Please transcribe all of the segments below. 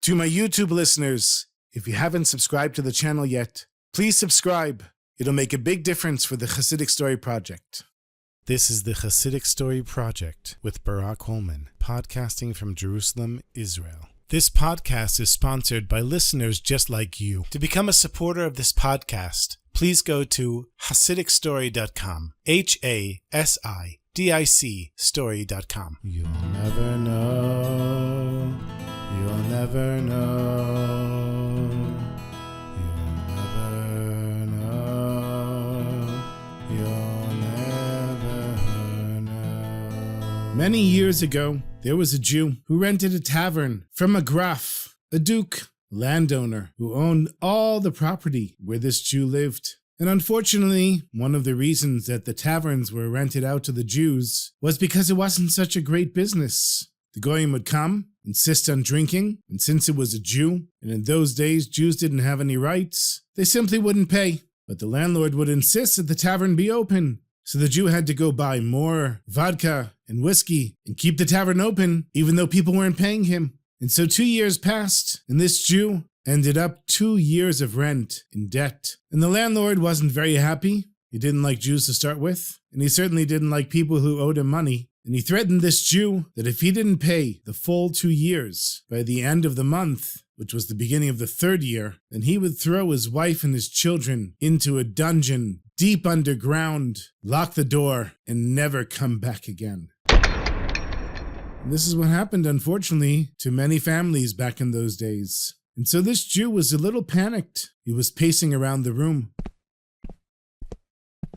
To my YouTube listeners, if you haven't subscribed to the channel yet, please subscribe. It'll make a big difference for the Chassidic Story Project. This is the Chassidic Story Project with Barak Hullman, podcasting from Jerusalem, Israel. This podcast is sponsored by listeners just like you. To become a supporter of this podcast, please go to HassidicStory.com, HASIDIC story.com. You'll never know, you'll never know, you'll never know, you'll never know. Many years ago, there was a Jew who rented a tavern from a graf, a duke, landowner, who owned all the property where this Jew lived. And unfortunately, one of the reasons that the taverns were rented out to the Jews was because it wasn't such a great business. The goyim would come, insist on drinking, and since it was a Jew, and in those days Jews didn't have any rights, they simply wouldn't pay. But the landlord would insist that the tavern be open. So the Jew had to go buy more vodka and whiskey and keep the tavern open, even though people weren't paying him. And so 2 years passed, and this Jew ended up 2 years of rent in debt. And the landlord wasn't very happy. He didn't like Jews to start with, and he certainly didn't like people who owed him money. And he threatened this Jew that if he didn't pay the full 2 years by the end of the month, which was the beginning of the third year, then he would throw his wife and his children into a dungeon deep underground, lock the door, and never come back again. And this is what happened, unfortunately, to many families back in those days. And so this Jew was a little panicked. He was pacing around the room,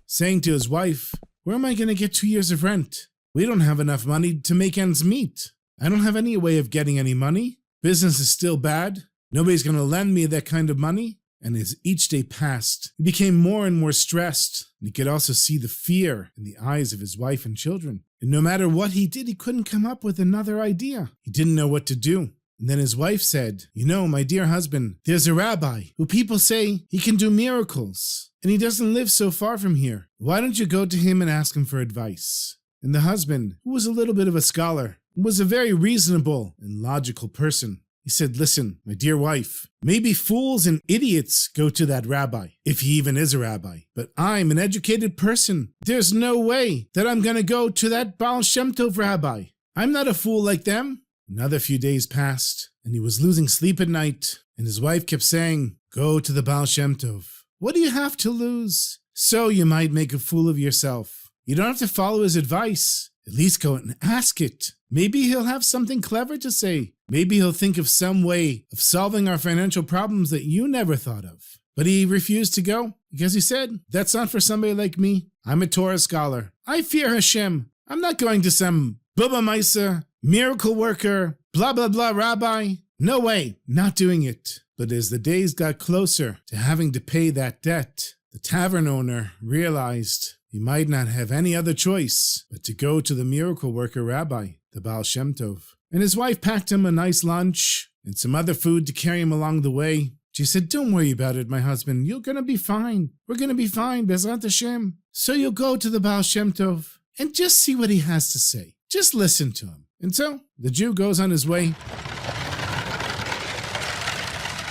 saying to his wife, "Where am I going to get 2 years of rent? We don't have enough money to make ends meet. I don't have any way of getting any money. Business is still bad. Nobody's going to lend me that kind of money." And as each day passed, he became more and more stressed. And he could also see the fear in the eyes of his wife and children. And no matter what he did, he couldn't come up with another idea. He didn't know what to do. And then his wife said, "You know, my dear husband, there's a rabbi who people say he can do miracles. And he doesn't live so far from here. Why don't you go to him and ask him for advice?" And the husband, who was a little bit of a scholar, was a very reasonable and logical person. He said, "Listen, my dear wife, maybe fools and idiots go to that rabbi, if he even is a rabbi. But I'm an educated person. There's no way that I'm going to go to that Baal Shem Tov rabbi. I'm not a fool like them." Another few days passed, and he was losing sleep at night, and his wife kept saying, "Go to the Baal Shem Tov. What do you have to lose? So you might make a fool of yourself. You don't have to follow his advice. At least go and ask it. Maybe he'll have something clever to say. Maybe he'll think of some way of solving our financial problems that you never thought of." But he refused to go because he said, "That's not for somebody like me. I'm a Torah scholar. I fear Hashem. I'm not going to some Bubba Maisa, miracle worker, blah, blah, blah rabbi. No way, not doing it." But as the days got closer to having to pay that debt, the tavern owner realized he might not have any other choice but to go to the miracle worker rabbi, the Baal Shem Tov. And his wife packed him a nice lunch and some other food to carry him along the way. She said, "Don't worry about it, my husband. You're going to be fine. We're going to be fine, Bezrat Hashem. So you'll go to the Baal Shem Tov and just see what he has to say. Just listen to him." And so the Jew goes on his way.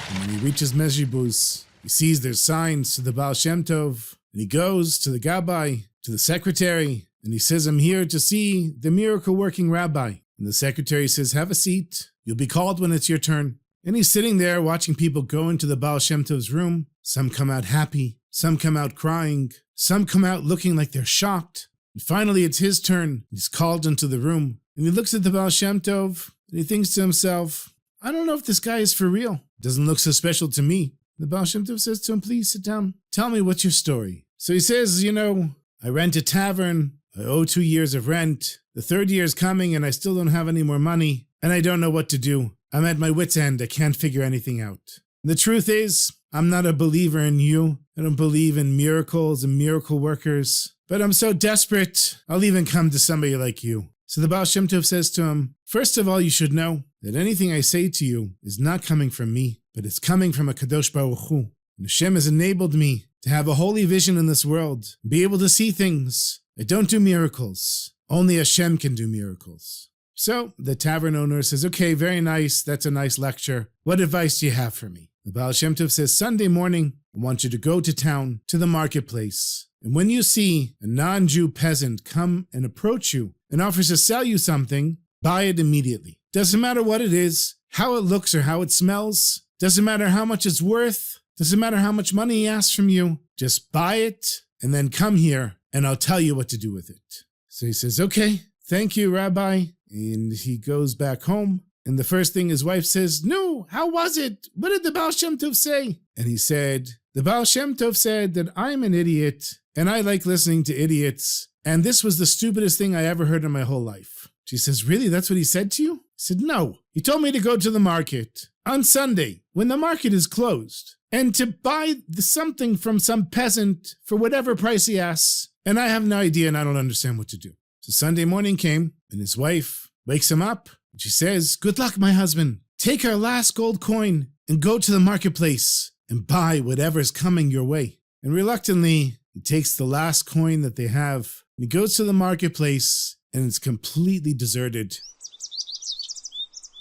And when he reaches Mezhibuz, he sees there's signs to the Baal Shem Tov. And he goes to the Gabbai, to the secretary, and he says, "I'm here to see the miracle-working rabbi." And the secretary says, "Have a seat. You'll be called when it's your turn." And he's sitting there watching people go into the Baal Shem Tov's room. Some come out happy. Some come out crying. Some come out looking like they're shocked. And finally, it's his turn. He's called into the room. And he looks at the Baal Shem Tov, and he thinks to himself, "I don't know if this guy is for real. Doesn't look so special to me." The Baal Shem Tov says to him, "Please sit down. Tell me what's your story." So he says, I rent a tavern. I owe 2 years of rent. The third year is coming and I still don't have any more money. And I don't know what to do. I'm at my wit's end. I can't figure anything out. And the truth is, I'm not a believer in you. I don't believe in miracles and miracle workers. But I'm so desperate, I'll even come to somebody like you. So the Baal Shem Tov says to him, "First of all, you should know that anything I say to you is not coming from me, but it's coming from a Kadosh Baruch Hu. And Hashem has enabled me to have a holy vision in this world, be able to see things. I don't do miracles. Only Hashem can do miracles. So the tavern owner says, okay, very nice. That's a nice lecture. What advice do you have for me? The Baal Shem Tov says, Sunday morning, I want you to go to town, to the marketplace. And when you see a non-Jew peasant come and approach you and offers to sell you something, buy it immediately. Doesn't matter what it is, how it looks or how it smells. Doesn't matter how much it's worth. Doesn't matter how much money he asks from you. Just buy it and then come here and I'll tell you what to do with it. So he says, okay, thank you, Rabbi. And he goes back home. And the first thing his wife says, no, how was it? What did the Baal Shem Tov say? And he said, the Baal Shem Tov said that I'm an idiot and I like listening to idiots. And this was the stupidest thing I ever heard in my whole life. She says, really? That's what he said to you? He said, no. He told me to go to the market on Sunday when the market is closed and to buy something from some peasant for whatever price he asks. And I have no idea and I don't understand what to do. So Sunday morning came and his wife wakes him up. She says, good luck, my husband. Take our last gold coin and go to the marketplace and buy whatever's coming your way. And reluctantly, he takes the last coin that they have and he goes to the marketplace and it's completely deserted.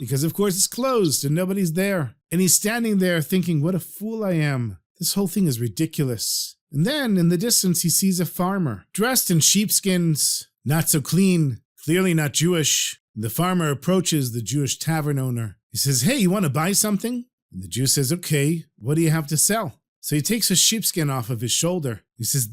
Because of course it's closed and nobody's there. And he's standing there thinking, what a fool I am. This whole thing is ridiculous. And then in the distance, he sees a farmer dressed in sheepskins, not so clean, clearly not Jewish. The farmer approaches the Jewish tavern owner. He says, hey, you want to buy something? And the Jew says, okay, what do you have to sell? So he takes a sheepskin off of his shoulder. He says,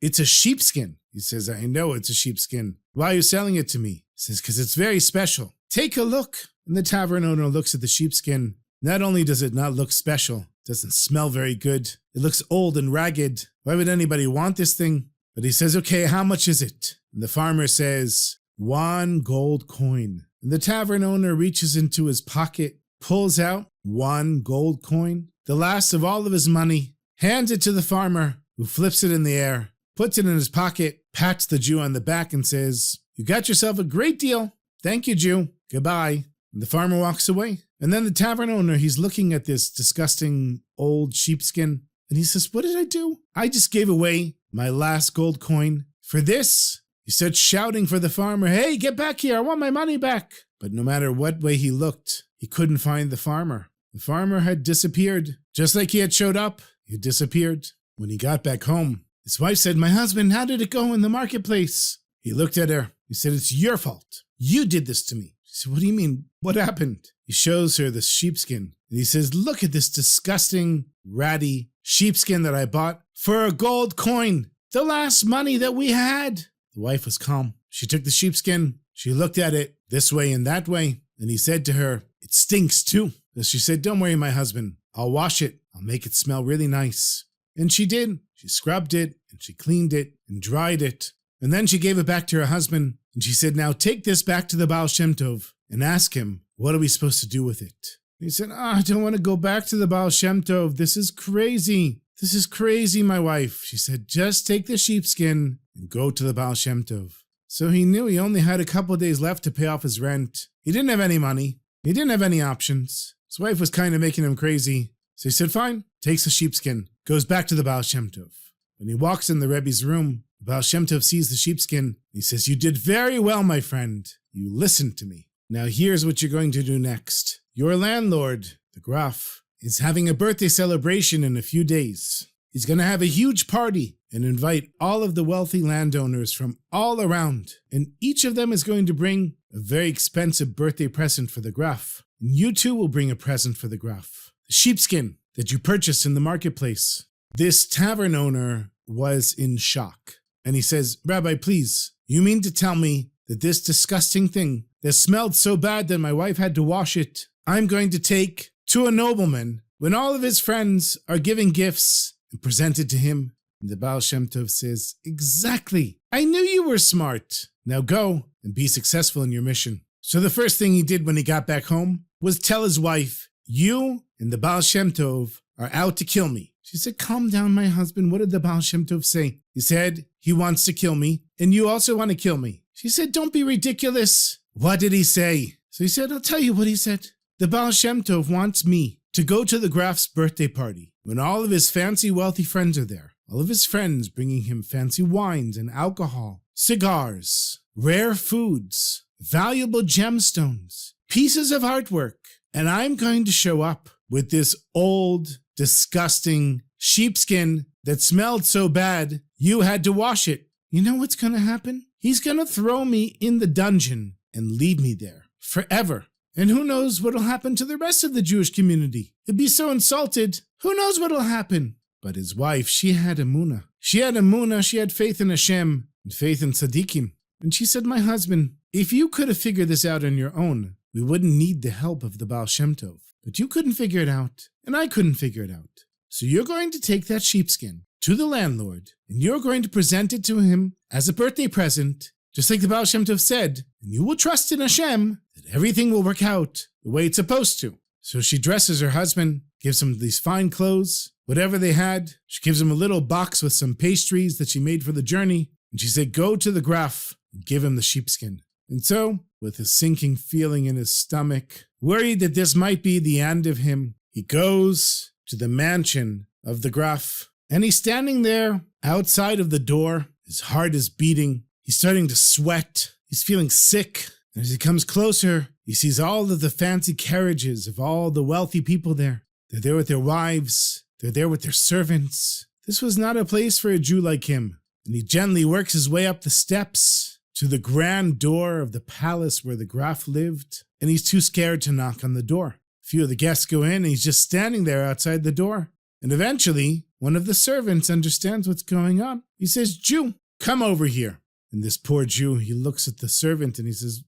it's a sheepskin. He says, I know it's a sheepskin. Why are you selling it to me? He says, because it's very special. Take a look. And the tavern owner looks at the sheepskin. Not only does it not look special, it doesn't smell very good. It looks old and ragged. Why would anybody want this thing? But he says, okay, how much is it? And the farmer says, 1 gold coin. And the tavern owner reaches into his pocket, pulls out 1 gold coin, the last of all of his money, hands it to the farmer, who flips it in the air, puts it in his pocket, pats the Jew on the back and says, you got yourself a great deal. Thank you, Jew. Goodbye. And the farmer walks away. And then the tavern owner, he's looking at this disgusting old sheepskin. And he says, what did I do? I just gave away my last gold coin for this. He starts shouting for the farmer, hey, get back here, I want my money back. But no matter what way he looked, he couldn't find the farmer. The farmer had disappeared. Just like he had showed up, he had disappeared. When he got back home, his wife said, my husband, how did it go in the marketplace? He looked at her. He said, it's your fault. You did this to me. She said, what do you mean? What happened? He shows her the sheepskin. And he says, look at this disgusting, ratty sheepskin that I bought for a gold coin. The last money that we had. The wife was calm. She took the sheepskin. She looked at it this way and that way. And he said to her, it stinks too. So she said, don't worry, my husband. I'll wash it. I'll make it smell really nice. And she did. She scrubbed it and she cleaned it and dried it. And then she gave it back to her husband. And she said, now take this back to the Baal Shem Tov and ask him, what are we supposed to do with it? And he said, I don't want to go back to the Baal Shem Tov. This is crazy. This is crazy, my wife. She said, just take the sheepskin and go to the Baal Shem Tov. So he knew he only had a couple of days left to pay off his rent. He didn't have any money. He didn't have any options. His wife was kind of making him crazy. So he said, fine, takes the sheepskin, goes back to the Baal Shem Tov. When he walks in the Rebbe's room, the Baal Shem Tov sees the sheepskin. He says, you did very well, my friend. You listened to me. Now here's what you're going to do next. Your landlord, the Graf, is having a birthday celebration in a few days. He's going to have a huge party and invite all of the wealthy landowners from all around. And each of them is going to bring a very expensive birthday present for the Graf. And you too will bring a present for the Graf. The sheepskin that you purchased in the marketplace. This tavern owner was in shock. And he says, Rabbi, please, you mean to tell me that this disgusting thing that smelled so bad that my wife had to wash it, I'm going to take to a nobleman when all of his friends are giving gifts and present it to him? And the Baal Shem Tov says, exactly. I knew you were smart. Now go and be successful in your mission. So the first thing he did when he got back home was tell his wife, you and the Baal Shem Tov are out to kill me. She said, calm down, my husband. What did the Baal Shem Tov say? He said, he wants to kill me, and you also want to kill me. She said, don't be ridiculous. What did he say? So he said, I'll tell you what he said. The Baal Shem Tov wants me to go to the Graf's birthday party when all of his fancy wealthy friends are there. All of his friends bringing him fancy wines and alcohol, cigars, rare foods. valuable gemstones, pieces of artwork, and I'm going to show up with this old, disgusting sheepskin that smelled so bad you had to wash it. You know what's going to happen? He's going to throw me in the dungeon and leave me there forever. And who knows what'll happen to the rest of the Jewish community? He'd be so insulted. Who knows what'll happen? But his wife, she had emunah. She had faith in Hashem and faith in tzaddikim. And she said, my husband, if you could have figured this out on your own, we wouldn't need the help of the Baal Shem Tov. But you couldn't figure it out, and I couldn't figure it out. So you're going to take that sheepskin to the landlord, and you're going to present it to him as a birthday present, just like the Baal Shem Tov said, and you will trust in Hashem that everything will work out the way it's supposed to. So she dresses her husband, gives him these fine clothes, whatever they had. She gives him a little box with some pastries that she made for the journey, and she said, go to the graf and give him the sheepskin. And so, with a sinking feeling in his stomach, worried that this might be the end of him, he goes to the mansion of the graf. And he's standing there outside of the door. His heart is beating. He's starting to sweat. He's feeling sick. And as he comes closer, he sees all of the fancy carriages of all the wealthy people there. They're there with their wives. They're there with their servants. This was not a place for a Jew like him. And he gently works his way up the steps to the grand door of the palace where the graf lived. And he's too scared to knock on the door. A few of the guests go in and he's just standing there outside the door. And eventually, one of the servants understands what's going on. He says, Jew, come over here. And this poor Jew, he looks at the servant and he says,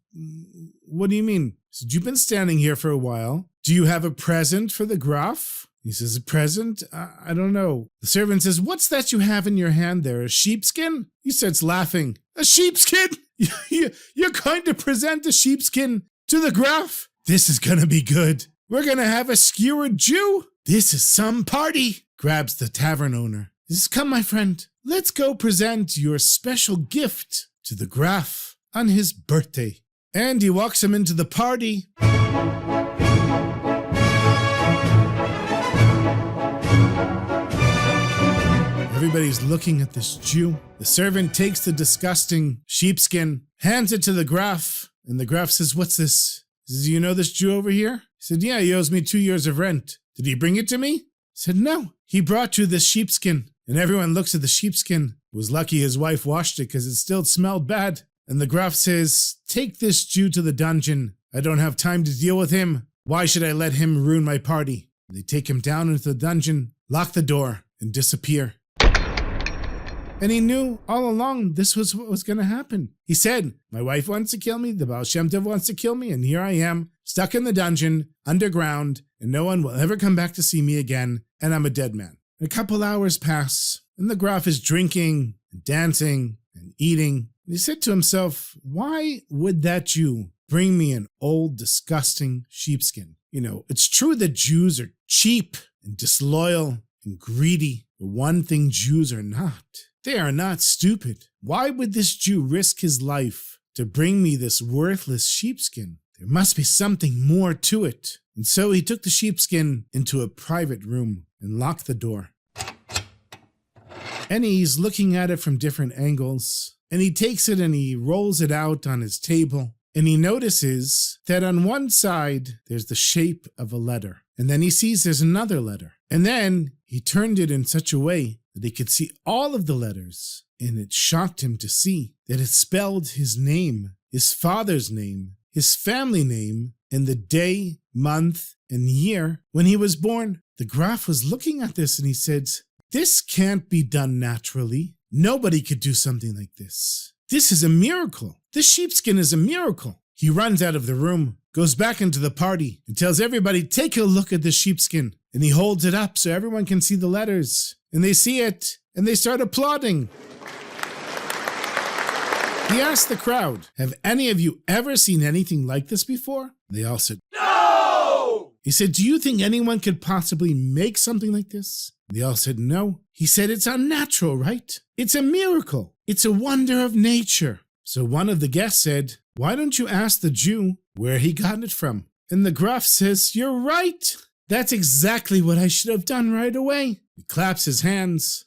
what do you mean? He said, you've been standing here for a while. Do you have a present for the graf? He says, a present? I don't know. The servant says, what's that you have in your hand there? A sheepskin? He starts laughing. A sheepskin? You're going to present a sheepskin to the graf? This is going to be good. We're going to have a skewered Jew. This is some party. Grabs the tavern owner. He says, come, my friend. Let's go present your special gift to the graf on his birthday. And he walks him into the party. Everybody's looking at this Jew. The servant takes the disgusting sheepskin, hands it to the graf, and the graf says, what's this? He says, do you know this Jew over here? He said, yeah, he owes me 2 years of rent. Did he bring it to me? He said, no, he brought you this sheepskin. And everyone looks at the sheepskin. It was lucky his wife washed it because it still smelled bad. And the graf says, take this Jew to the dungeon. I don't have time to deal with him. Why should I let him ruin my party? And they take him down into the dungeon, lock the door, and disappear. And he knew all along this was what was going to happen. He said, my wife wants to kill me, the Baal Shem Tov wants to kill me, and here I am, stuck in the dungeon, underground, and no one will ever come back to see me again, and I'm a dead man. And a couple hours pass, and the graf is drinking, and dancing, and eating. And he said to himself, why would that Jew bring me an old, disgusting sheepskin? You know, it's true that Jews are cheap and disloyal and greedy, but one thing Jews are not. They are not stupid. Why would this Jew risk his life to bring me this worthless sheepskin? There must be something more to it. And so he took the sheepskin into a private room and locked the door. And he's looking at it from different angles. And he takes it and he rolls it out on his table. And he notices that on one side, there's the shape of a letter. And then he sees there's another letter. And then he turned it in such a way that he could see all of the letters. And it shocked him to see that it spelled his name, his father's name, his family name, and the day, month, and year when he was born. The graf was looking at this and he said, this can't be done naturally. Nobody could do something like this. This is a miracle. This sheepskin is a miracle. He runs out of the room, goes back into the party, and tells everybody, take a look at the sheepskin. And he holds it up so everyone can see the letters. And they see it, and they start applauding. He asked the crowd, have any of you ever seen anything like this before? They all said, no! He said, do you think anyone could possibly make something like this? They all said, no. He said, it's unnatural, right? It's a miracle. It's a wonder of nature. So one of the guests said, why don't you ask the Jew where he got it from? And the graf says, you're right. That's exactly what I should have done right away. He claps his hands,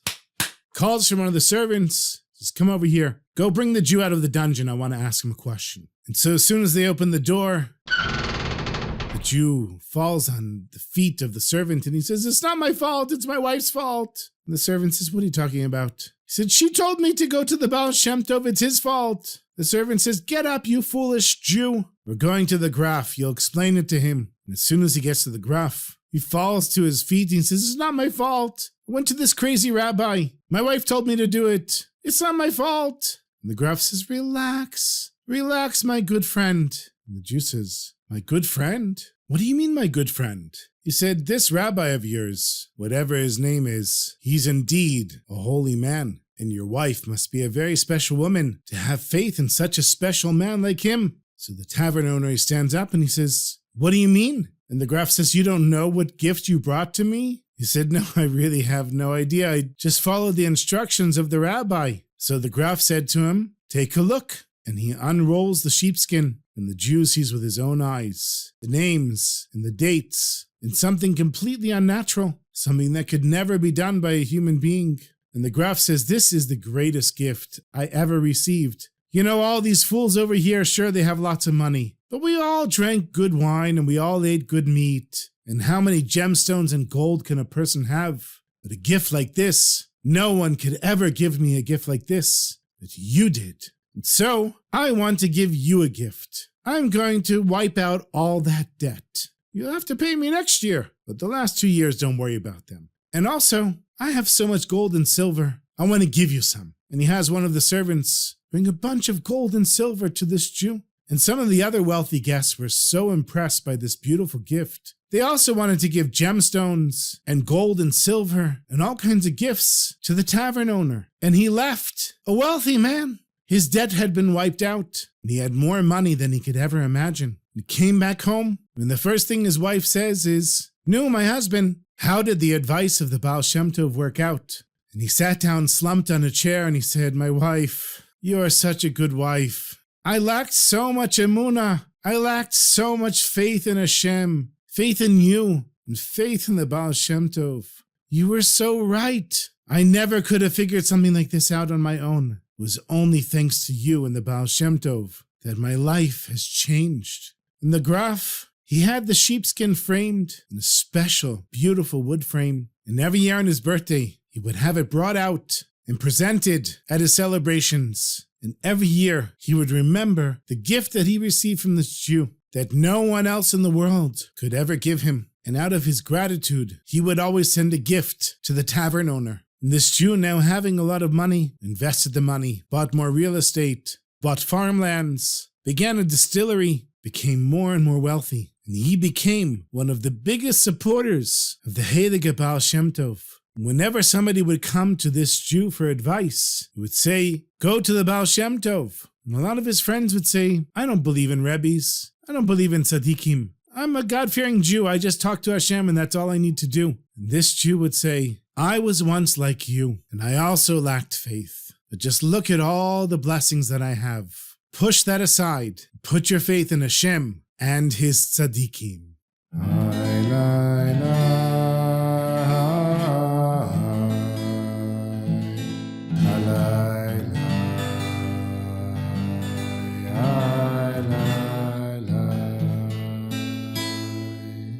calls for one of the servants, says, come over here. Go bring the Jew out of the dungeon. I want to ask him a question. And so as soon as they open the door, the Jew falls on the feet of the servant and he says, "It's not my fault, it's my wife's fault." And the servant says, "What are you talking about?" He said, "She told me to go to the Baal Shem Tov, it's his fault." The servant says, "Get up, you foolish Jew. We're going to the graph, you'll explain it to him." And as soon as he gets to the graph, he falls to his feet and he says, "It's not my fault. I went to this crazy rabbi. My wife told me to do it. It's not my fault." And the graph says, "Relax, relax, my good friend." And the Jew says, "My good friend? What do you mean, my good friend?" He said, "This rabbi of yours, whatever his name is, he's indeed a holy man. And your wife must be a very special woman to have faith in such a special man like him." So the tavern owner, he stands up and he says, "What do you mean?" And the graph says, "You don't know what gift you brought to me?" He said, "No, I really have no idea. I just followed the instructions of the rabbi." So the graph said to him, "Take a look." And he unrolls the sheepskin, and the Jew sees with his own eyes the names and the dates, and something completely unnatural, something that could never be done by a human being. And the graph says, "This is the greatest gift I ever received. You know, all these fools over here, sure, they have lots of money, but we all drank good wine and we all ate good meat. And how many gemstones and gold can a person have? But a gift like this, no one could ever give me a gift like this, but you did. And so, I want to give you a gift. I'm going to wipe out all that debt. You'll have to pay me next year, but the last 2 years, don't worry about them. And also, I have so much gold and silver, I want to give you some." And he has one of the servants bring a bunch of gold and silver to this Jew. And some of the other wealthy guests were so impressed by this beautiful gift. They also wanted to give gemstones and gold and silver and all kinds of gifts to the tavern owner. And he left a wealthy man. His debt had been wiped out, and he had more money than he could ever imagine. He came back home, and the first thing his wife says is, "No, my husband, how did the advice of the Baal Shem Tov work out?" And he sat down, slumped on a chair, and he said, "My wife, you are such a good wife. I lacked so much emunah. I lacked so much faith in Hashem, faith in you, and faith in the Baal Shem Tov. You were so right. I never could have figured something like this out on my own. It was only thanks to you and the Baal Shem Tov that my life has changed." And the graph, he had the sheepskin framed in a special, beautiful wood frame. And every year on his birthday, he would have it brought out and presented at his celebrations. And every year, he would remember the gift that he received from this Jew that no one else in the world could ever give him. And out of his gratitude, he would always send a gift to the tavern owner. And this Jew, now having a lot of money, invested the money, bought more real estate, bought farmlands, began a distillery, became more and more wealthy. And he became one of the biggest supporters of the Heilige Baal Shem Tov. Whenever somebody would come to this Jew for advice, he would say, "Go to the Baal Shem Tov." And a lot of his friends would say, "I don't believe in Rebbes. I don't believe in tzaddikim. I'm a God-fearing Jew. I just talk to Hashem and that's all I need to do." And this Jew would say, "I was once like you, and I also lacked faith. But just look at all the blessings that I have. Push that aside. Put your faith in Hashem and his tzaddikim."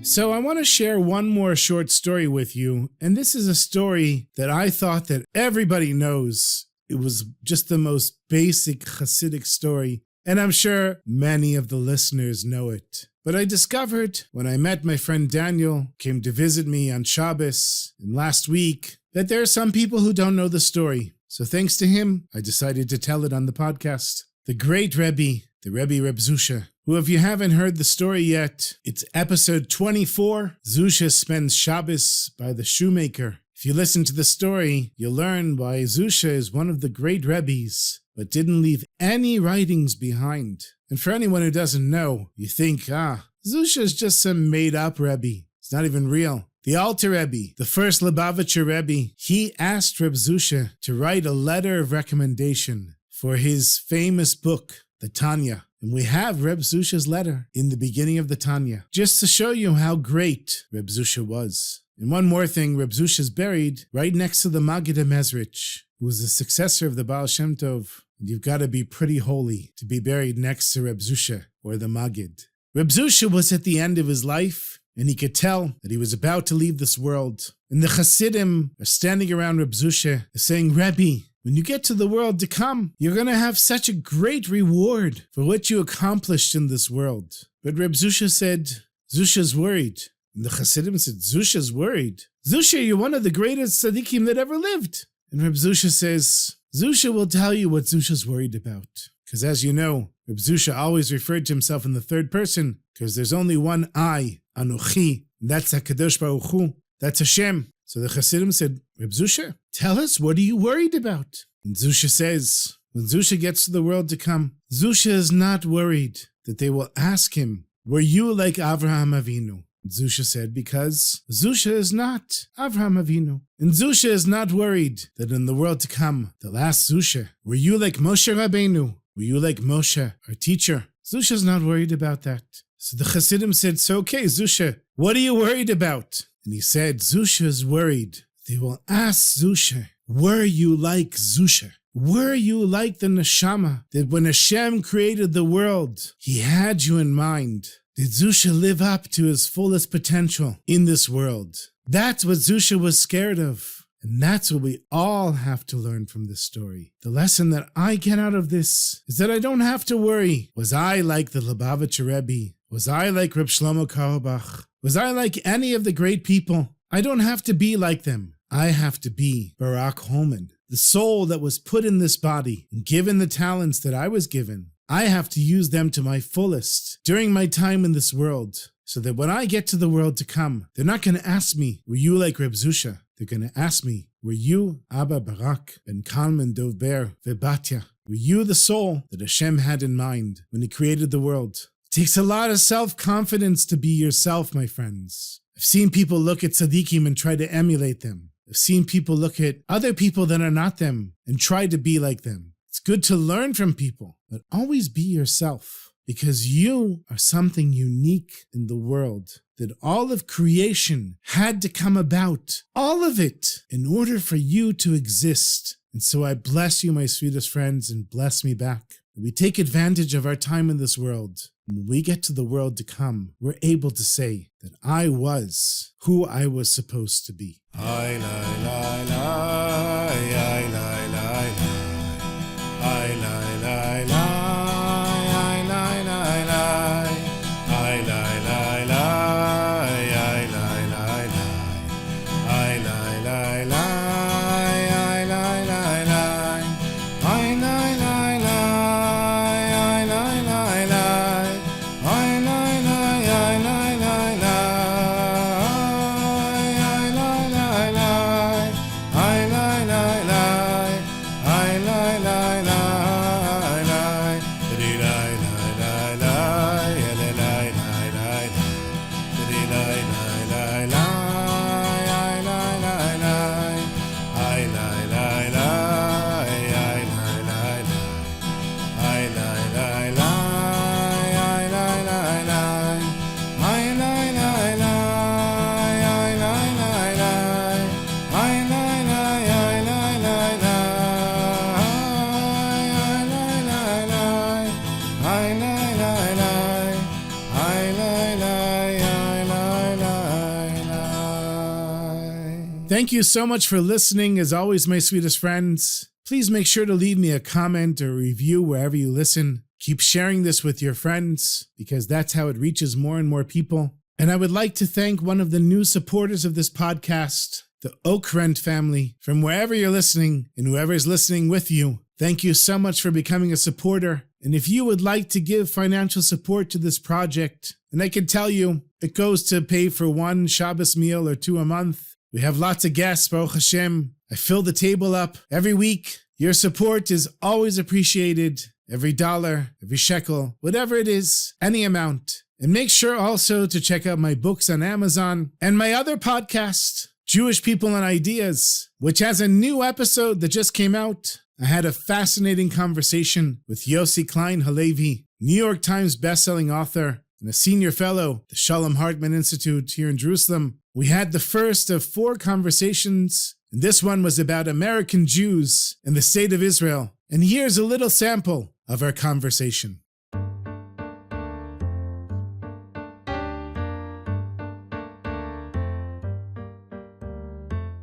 So I want to share one more short story with you, and this is a story that I thought that everybody knows. It was just the most basic Chassidic story, and I'm sure many of the listeners know it. But I discovered when I met my friend Daniel, came to visit me on Shabbos, and last week, that there are some people who don't know the story. So thanks to him, I decided to tell it on the podcast. The great Rabbi, the Rebbe Reb Zusha, who, if you haven't heard the story yet, it's episode 24. Zusha spends Shabbos by the shoemaker. If you listen to the story, you'll learn why Zusha is one of the great Rebbes, but didn't leave any writings behind. And for anyone who doesn't know, you think, Zusha is just some made-up Rebbe. It's not even real. The Alter Rebbe, the first Lubavitcher Rebbe, he asked Reb Zusha to write a letter of recommendation for his famous book, the Tanya. And we have Reb Zusha's letter in the beginning of the Tanya, just to show you how great Reb Zusha was. And one more thing, Reb Zusha is buried right next to the Maggid HaMezrich, who was the successor of the Baal Shem Tov. and you've got to be pretty holy to be buried next to Reb Zusha or the Maggid. Reb Zusha was at the end of his life, and he could tell that he was about to leave this world. And the Chassidim are standing around Reb Zusha saying, Rabbi, when you get to the world to come, you're going to have such a great reward for what you accomplished in this world. But Reb Zusha said, Zusha's worried. And the Chassidim said, Zusha's worried? Zusha, you're one of the greatest tzaddikim that ever lived. And Reb Zusha says, Zusha will tell you what Zusha's worried about. Because as you know, Reb Zusha always referred to himself in the third person, because there's only one I, Anochi, and that's HaKadosh Baruch Hu, that's Hashem. So the Chassidim said, Reb Zusha, tell us, what are you worried about? And Zusha says, when Zusha gets to the world to come, Zusha is not worried that they will ask him, were you like Avraham Avinu? And Zusha said, because Zusha is not Avraham Avinu. And Zusha is not worried that in the world to come, they'll ask Zusha, were you like Moshe Rabbeinu? Were you like Moshe, our teacher? Zusha's not worried about that. So the Chassidim said, so okay, Zusha, what are you worried about? And he said, Zusha is worried. They will ask Zusha, were you like Zusha? Were you like the neshama that when Hashem created the world, he had you in mind? Did Zusha live up to his fullest potential in this world? That's what Zusha was scared of. And that's what we all have to learn from this story. The lesson that I get out of this is that I don't have to worry. Was I like the Lubavitcher Rebbe? Was I like Reb Shlomo Carlebach? Was I like any of the great people? I don't have to be like them. I have to be Barak Hullman, the soul that was put in this body and given the talents that I was given. I have to use them to my fullest during my time in this world, so that when I get to the world to come, they're not going to ask me, were you like Reb Zusha? They're going to ask me, were you Abba Barak ben Kalman Dov Ber Vebatya? Were you the soul that Hashem had in mind when he created the world? It takes a lot of self-confidence to be yourself, my friends. I've seen people look at tzaddikim and try to emulate them. I've seen people look at other people that are not them and try to be like them. It's good to learn from people, but always be yourself, because you are something unique in the world, that all of creation had to come about, all of it, in order for you to exist. And so I bless you, my sweetest friends, and bless me back. We take advantage of our time in this world. When we get to the world to come, we're able to say that I was who I was supposed to be. Thank you so much for listening. As always, my sweetest friends, please make sure to leave me a comment or a review wherever you listen. Keep sharing this with your friends, because that's how it reaches more and more people. And I would like to thank one of the new supporters of this podcast, the Oakrent family, from wherever you're listening and whoever is listening with you. Thank you so much for becoming a supporter. And if you would like to give financial support to this project, and I can tell you, it goes to pay for one Shabbos meal or two a month. We have lots of guests, Baruch Hashem. I fill the table up every week. Your support is always appreciated. Every dollar, every shekel, whatever it is, any amount. And make sure also to check out my books on Amazon and my other podcast, Jewish People and Ideas, which has a new episode that just came out. I had a fascinating conversation with Yossi Klein Halevi, New York Times bestselling author and a senior fellow at the Shalom Hartman Institute here in Jerusalem. We had the first of 4 conversations, and this one was about American Jews and the state of Israel. And here's a little sample of our conversation.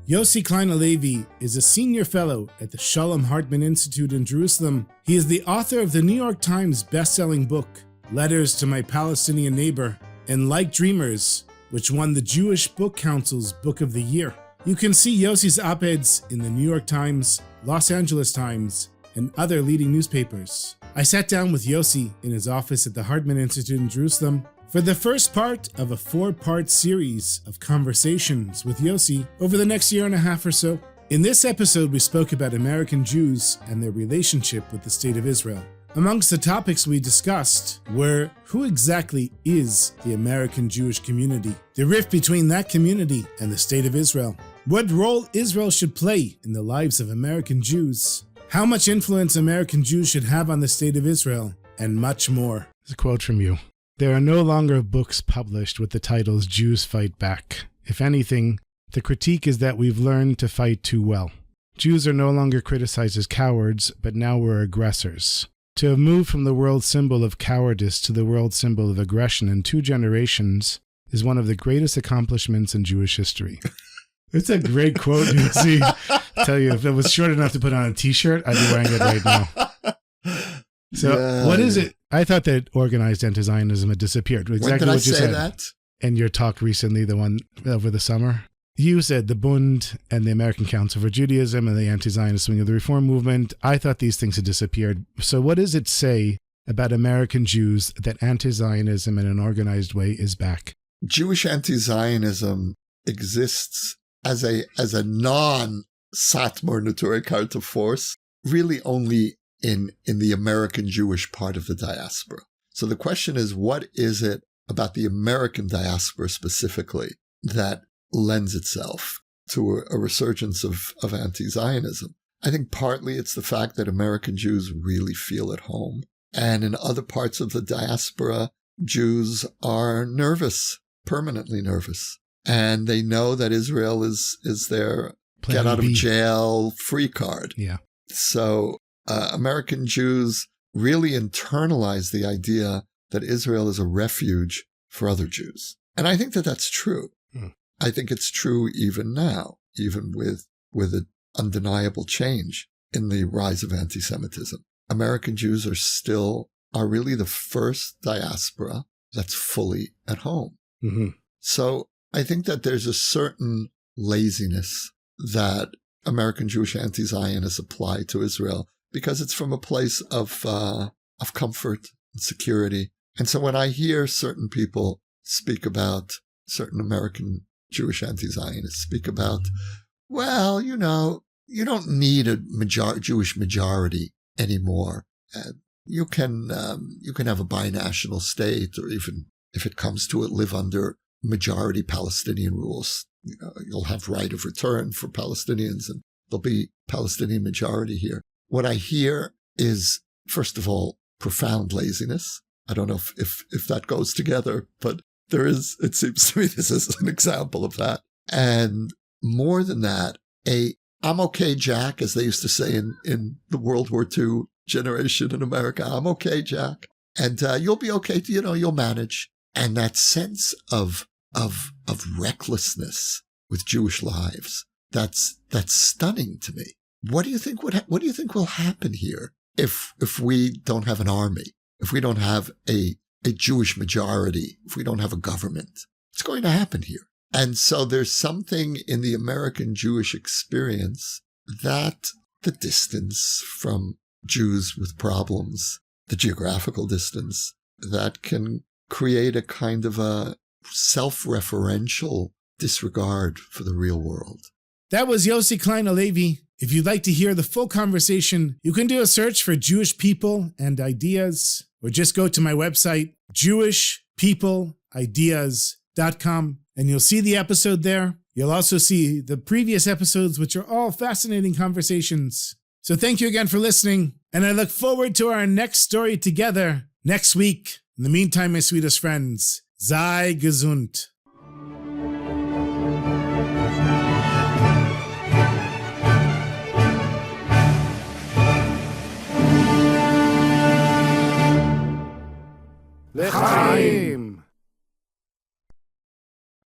Yossi Klein Halevi is a senior fellow at the Shalom Hartman Institute in Jerusalem. He is the author of the New York Times best-selling book, Letters to My Palestinian Neighbor, and Like Dreamers, which won the Jewish Book Council's Book of the Year. You can see Yossi's op-eds in the New York Times, Los Angeles Times, and other leading newspapers. I sat down with Yossi in his office at the Hartman Institute in Jerusalem for the first part of a 4-part series of conversations with Yossi over the next year and a half or so. In this episode, we spoke about American Jews and their relationship with the State of Israel. Amongst the topics we discussed were who exactly is the American Jewish community, the rift between that community and the State of Israel, what role Israel should play in the lives of American Jews, how much influence American Jews should have on the State of Israel, and much more. There's a quote from you. There are no longer books published with the titles Jews Fight Back. If anything, the critique is that we've learned to fight too well. Jews are no longer criticized as cowards, but now we're aggressors. To have moved from the world symbol of cowardice to the world symbol of aggression in 2 generations is one of the greatest accomplishments in Jewish history. It's a great quote, Yossi. I tell you, if it was short enough to put on a t-shirt, I'd be wearing it right now. So, what is it? I thought that organized anti-Zionism had disappeared. Exactly when did what I you say said. that? In your talk recently, the one over the summer, you said the Bund and the American Council for Judaism and the anti-Zionist wing of the Reform movement. I thought these things had disappeared. So what does it say about American Jews that anti-Zionism in an organized way is back? Jewish anti-Zionism exists as a non-Satmar Neturei Karta force, really only in the American Jewish part of the diaspora. So the question is, what is it about the American diaspora specifically that lends itself to a resurgence of anti-Zionism? I think partly it's the fact that American Jews really feel at home. And in other parts of the diaspora, Jews are nervous, permanently nervous. And they know that Israel is their get out of jail free card. Yeah. So American Jews really internalize the idea that Israel is a refuge for other Jews. And I think that that's true. I think it's true even now, even with an undeniable change in the rise of anti-Semitism. American Jews are really the first diaspora that's fully at home. Mm-hmm. So I think that there's a certain laziness that American Jewish anti-Zionists apply to Israel because it's from a place of comfort and security. And so when I hear certain people speak about certain American Jewish anti-Zionists speak about, well, you don't need a Jewish majority anymore. You can have a binational state, or even if it comes to it, live under majority Palestinian rules. You'll have right of return for Palestinians, and there'll be Palestinian majority here. What I hear is, first of all, profound laziness. I don't know if that goes together, but it seems to me this is an example of that. And more than that, I'm okay, Jack, as they used to say in the World War II generation in America. I'm okay, Jack. And you'll be okay, you'll manage. And that sense of recklessness with Jewish lives, that's stunning to me. What do you think will happen here if we don't have an army, if we don't have a Jewish majority, if we don't have a government? What's going to happen here? And so there's something in the American Jewish experience that the distance from Jews with problems, the geographical distance, that can create a kind of a self-referential disregard for the real world. That was Yossi Klein Halevi. If you'd like to hear the full conversation, you can do a search for Jewish people and ideas, or just go to my website, jewishpeopleideas.com, and you'll see the episode there. You'll also see the previous episodes, which are all fascinating conversations. So thank you again for listening, and I look forward to our next story together next week. In the meantime, my sweetest friends, sei gesund.